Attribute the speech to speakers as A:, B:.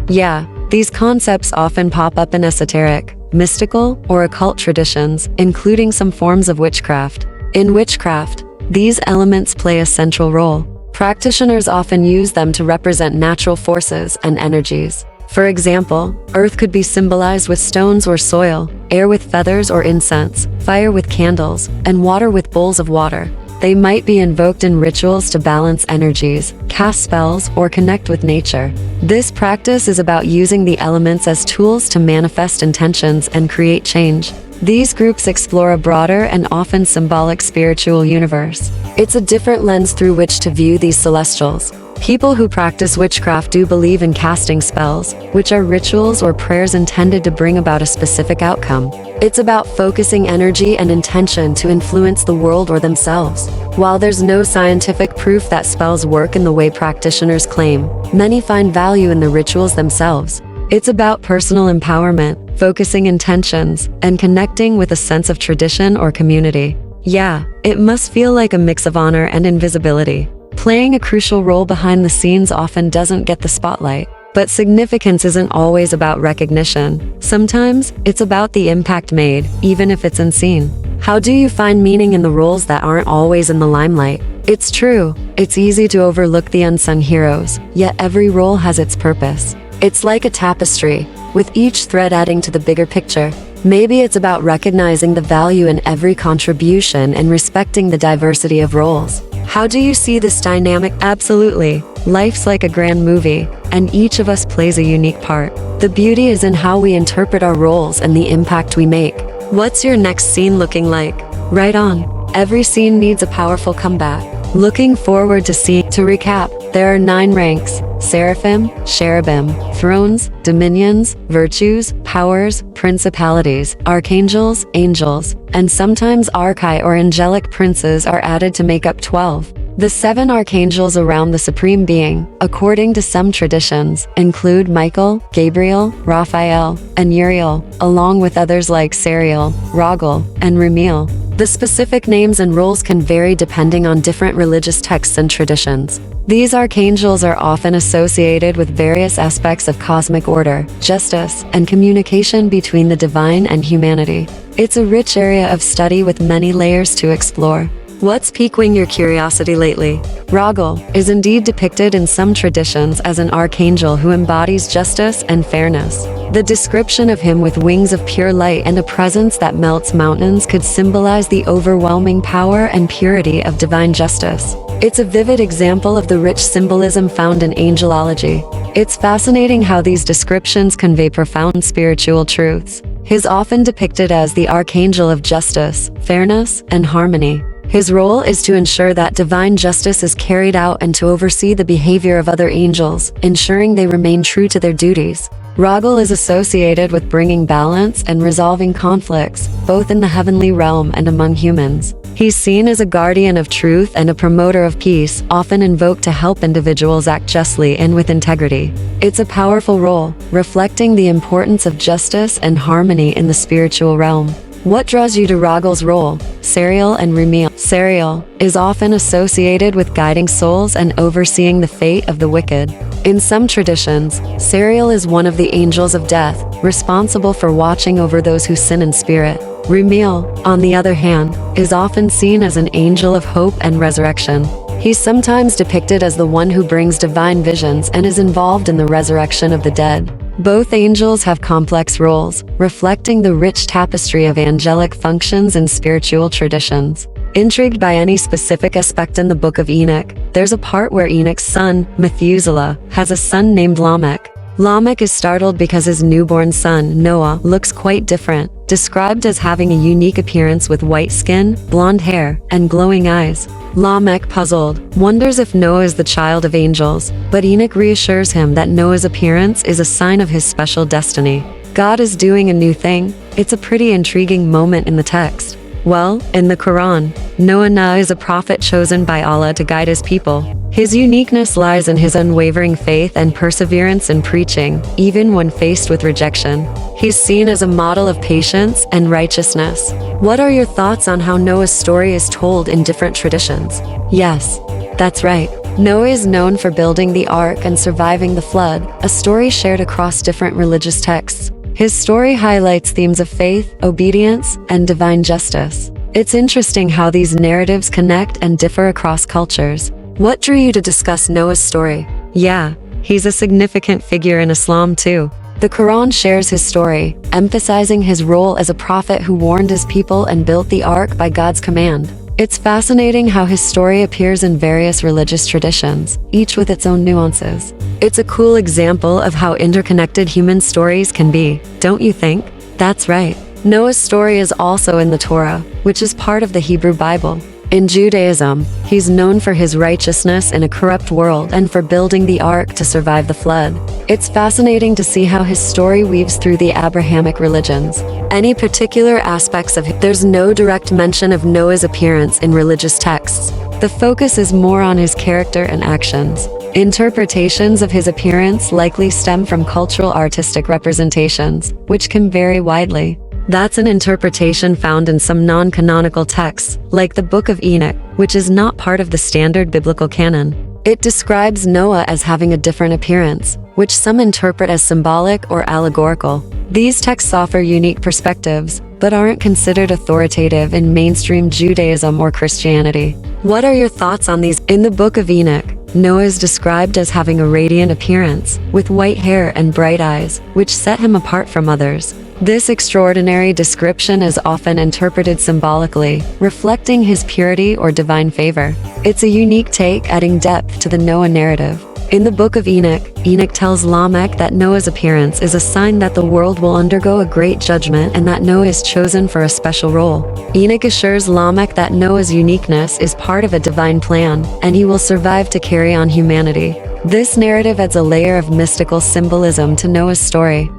A: Yeah, these concepts often pop up in esoteric, mystical, or occult traditions, including some forms of witchcraft. In witchcraft, these elements play a central role. Practitioners often use them to represent natural forces and energies. For example, earth could be symbolized with stones or soil, air with feathers or incense, fire with candles, and water with bowls of water. They might be invoked in rituals to balance energies, cast spells, or connect with nature. This practice is about using the elements as tools to manifest intentions and create change. These groups explore a broader and often symbolic spiritual universe. It's a different lens through which to view these celestials. People who practice witchcraft do believe in casting spells, which are rituals or prayers intended to bring about a specific outcome. It's about focusing energy and intention to influence the world or themselves. While there's no scientific proof that spells work in the way practitioners claim, many find value in the rituals themselves. It's about personal empowerment, focusing intentions, and connecting with a sense of tradition or community. Yeah, it must feel like a mix of honor and invisibility. Playing a crucial role behind the scenes often doesn't get the spotlight. But significance isn't always about recognition. Sometimes, it's about the impact made, even if it's unseen. How do you find meaning in the roles that aren't always in the limelight? It's true, it's easy to overlook the unsung heroes, yet every role has its purpose. It's like a tapestry, with each thread adding to the bigger picture. Maybe it's about recognizing the value in every contribution and respecting the diversity of roles. How do you see this dynamic? Absolutely. Life's like a grand movie, and each of us plays a unique part. The beauty is in how we interpret our roles and the impact we make. What's your next scene looking like? Right on. Every scene needs a powerful comeback. Looking forward to seeing. To recap, there are 9 ranks: seraphim, cherubim, thrones, dominions, virtues, powers, principalities, archangels, angels, and sometimes archai or angelic princes are added to make up 12. The 7 archangels around the Supreme Being, according to some traditions, include Michael, Gabriel, Raphael, and Uriel, along with others like Sariel, Raguel, and Ramiel. The specific names and roles can vary depending on different religious texts and traditions. These archangels are often associated with various aspects of cosmic order, justice, and communication between the divine and humanity. It's a rich area of study with many layers to explore. What's piquing your curiosity lately? Raguel is indeed depicted in some traditions as an archangel who embodies justice and fairness. The description of him with wings of pure light and a presence that melts mountains could symbolize the overwhelming power and purity of divine justice. It's a vivid example of the rich symbolism found in angelology. It's fascinating how these descriptions convey profound spiritual truths. He's often depicted as the archangel of justice, fairness, and harmony. His role is to ensure that divine justice is carried out and to oversee the behavior of other angels, ensuring they remain true to their duties. Raguel is associated with bringing balance and resolving conflicts, both in the heavenly realm and among humans. He's seen as a guardian of truth and a promoter of peace, often invoked to help individuals act justly and with integrity. It's a powerful role, reflecting the importance of justice and harmony in the spiritual realm. What draws you to Raguel's role? Sariel and Ramiel. Sariel is often associated with guiding souls and overseeing the fate of the wicked. In some traditions, Sariel is one of the angels of death, responsible for watching over those who sin in spirit. Ramiel, on the other hand, is often seen as an angel of hope and resurrection. He's sometimes depicted as the one who brings divine visions and is involved in the resurrection of the dead. Both angels have complex roles, reflecting the rich tapestry of angelic functions and spiritual traditions. Intrigued by any specific aspect in the Book of Enoch, there's a part where Enoch's son, Methuselah, has a son named Lamech. Lamech is startled because his newborn son, Noah, looks quite different, described as having a unique appearance with white skin, blonde hair, and glowing eyes. Lamech, puzzled, wonders if Noah is the child of angels, but Enoch reassures him that Noah's appearance is a sign of his special destiny. God is doing a new thing. It's a pretty intriguing moment in the text. Well, in the Quran, Noah is a prophet chosen by Allah to guide his people. His uniqueness lies in his unwavering faith and perseverance in preaching, even when faced with rejection. He's seen as a model of patience and righteousness. What are your thoughts on how Noah's story is told in different traditions? Yes, That's right. Noah is known for building the ark and surviving the flood, a story shared across different religious texts. His story highlights themes of faith, obedience, and divine justice. It's interesting how these narratives connect and differ across cultures. What drew you to discuss Noah's story? Yeah, he's a significant figure in Islam too. The Quran shares his story, emphasizing his role as a prophet who warned his people and built the ark by God's command. It's fascinating how his story appears in various religious traditions, each with its own nuances. It's a cool example of how interconnected human stories can be, don't you think? That's right. Noah's story is also in the Torah, which is part of the Hebrew Bible. In Judaism, he's known for his righteousness in a corrupt world and for building the ark to survive the flood. It's fascinating to see how his story weaves through the Abrahamic religions. Any particular aspects of him? There's no direct mention of Noah's appearance in religious texts. The focus is more on his character and actions. Interpretations of his appearance likely stem from cultural artistic representations, which can vary widely. That's an interpretation found in some non-canonical texts, like the Book of Enoch, which is not part of the standard biblical canon. It describes Noah as having a different appearance, which some interpret as symbolic or allegorical. These texts offer unique perspectives, but aren't considered authoritative in mainstream Judaism or Christianity. What are your thoughts on these? In the Book of Enoch, Noah is described as having a radiant appearance, with white hair and bright eyes, which set him apart from others. This extraordinary description is often interpreted symbolically, reflecting his purity or divine favor. It's a unique take, adding depth to the Noah narrative. In the Book of Enoch, Enoch tells Lamech that Noah's appearance is a sign that the world will undergo a great judgment and that Noah is chosen for a special role. Enoch assures Lamech that Noah's uniqueness is part of a divine plan, and he will survive to carry on humanity. This narrative adds a layer of mystical symbolism to Noah's story.